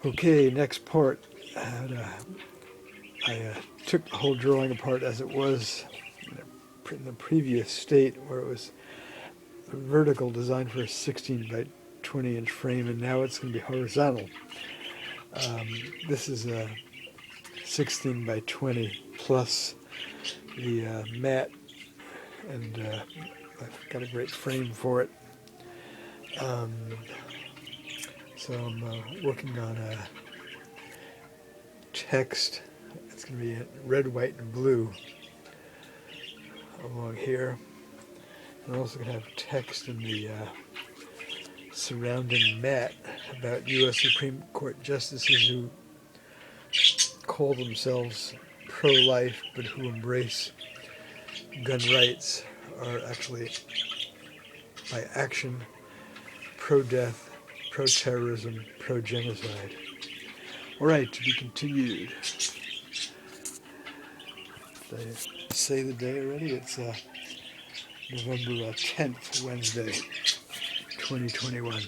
Okay, next part. I took the whole drawing apart as it was in the previous state, where it was vertical, designed for a 16 by 20 inch frame, and now it's going to be horizontal. This is a 16 by 20 plus the mat, and I've got a great frame for it. So I'm working on a text. It's going to be red, white, and blue along here. I'm also going to have text in the surrounding mat about U.S. Supreme Court justices who call themselves pro-life but who embrace gun rights are actually, by action, pro-death, pro-terrorism, pro-genocide. All right, to be continued. Did I say the day already? It's November 10th, Wednesday, 2021.